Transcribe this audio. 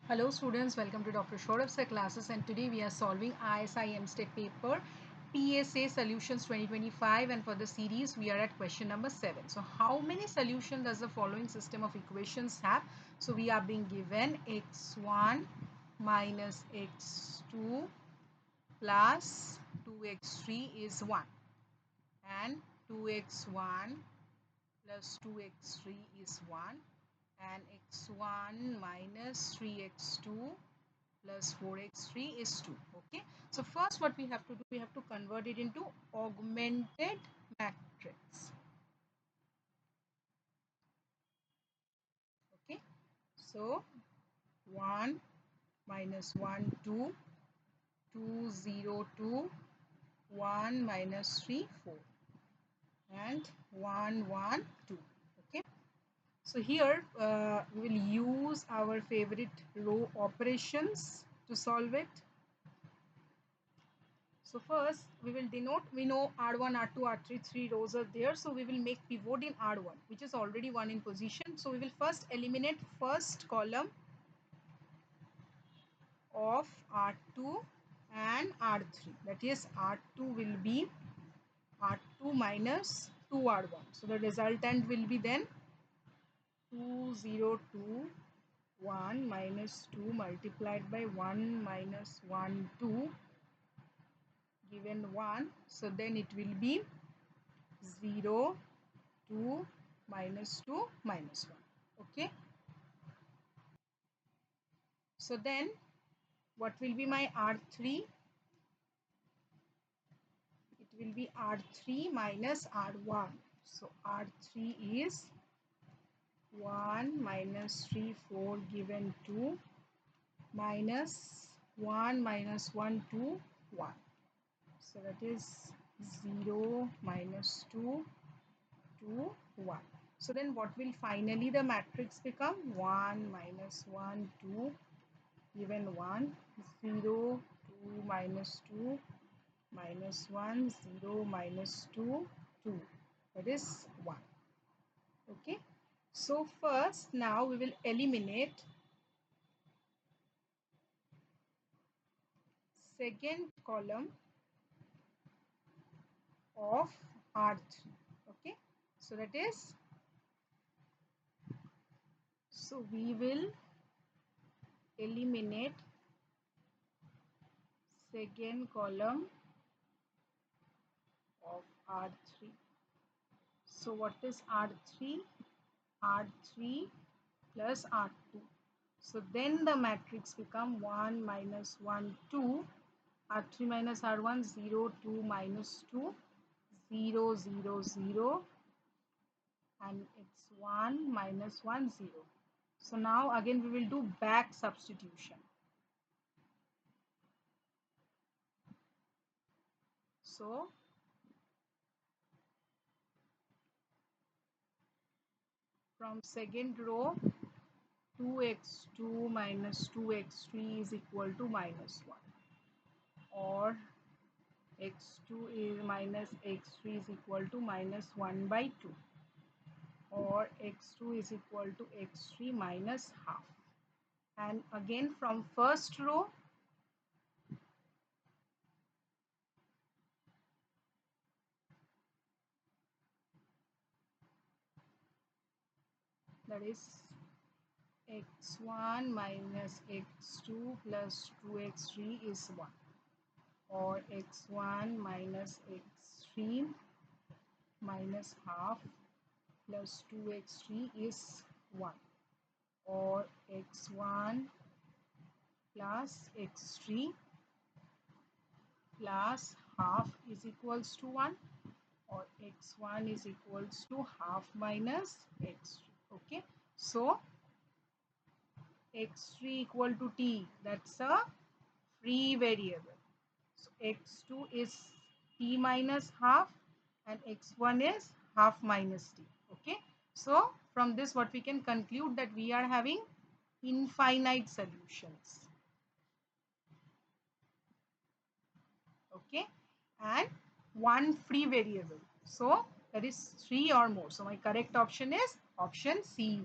Hello students, welcome to Dr. Sourav's classes, and today we are solving ISI MSTAT paper PSA solutions 2025, and for the series we are at question number 7. So how many solutions does the following system of equations have? So we are being given x1 minus x2 plus 2x3 is 1, and 2x1 plus 2x3 is 1, and x1 minus 3x2 plus 4x3 is 2. Okay, so first what we have to do, we have to convert it into augmented matrix. Okay, so 1 minus 1 2, 2 0 2, 1 minus 3 4, and 1 1 2. Okay, so here we will use our favorite row operations to solve it. So first we will denote, we know R1, R2, R3, 3 rows are there. So we will make pivot in R1, which is already 1 in position. So we will first eliminate first column of R2 and R3. That is R2 will be R2 minus 2R1. So the resultant will be then 2 0 2 1 minus 2 multiplied by 1 minus 1 2 given 1. So then it will be 0 2 minus 2 minus 1. Okay, so then what will be my R3? It will be R3 minus R1. So R3 is 1 minus 3 4 given 2 minus 1 minus 1 2 1. So that is 0 minus 2 2 1. So then what will finally the matrix become? 1 minus 1 2 given 1, 0 2 minus 2 minus 1, 0 minus 2 2. That is 1. Okay, so first now we will eliminate second column of R3. Okay, so that is, so we will eliminate second column of R3. So what is R3? R3 plus R2. So then the matrix become 1 minus 1 2, R3 minus R1, 0 2 minus 2, 0 0 0, and it's 1 minus 1 0. So now again we will do back substitution. So from second row, 2x2 minus 2x3 is equal to minus 1, or x2 is minus x3 is equal to minus 1 by 2, or x2 is equal to x3 minus half. And again from first row, that is x1 minus x2 plus 2x3 is 1, or x1 minus x3 minus half plus 2x3 is 1, or x1 plus x3 plus half is equals to 1, or x1 is equals to half minus x3. Okay, so x3 equal to t, that's a free variable. So x2 is t minus half, and x1 is half minus t. Okay, so from this what we can conclude, that we are having infinite solutions. Okay, and one free variable, so that is 3 or more. So my correct option is option C.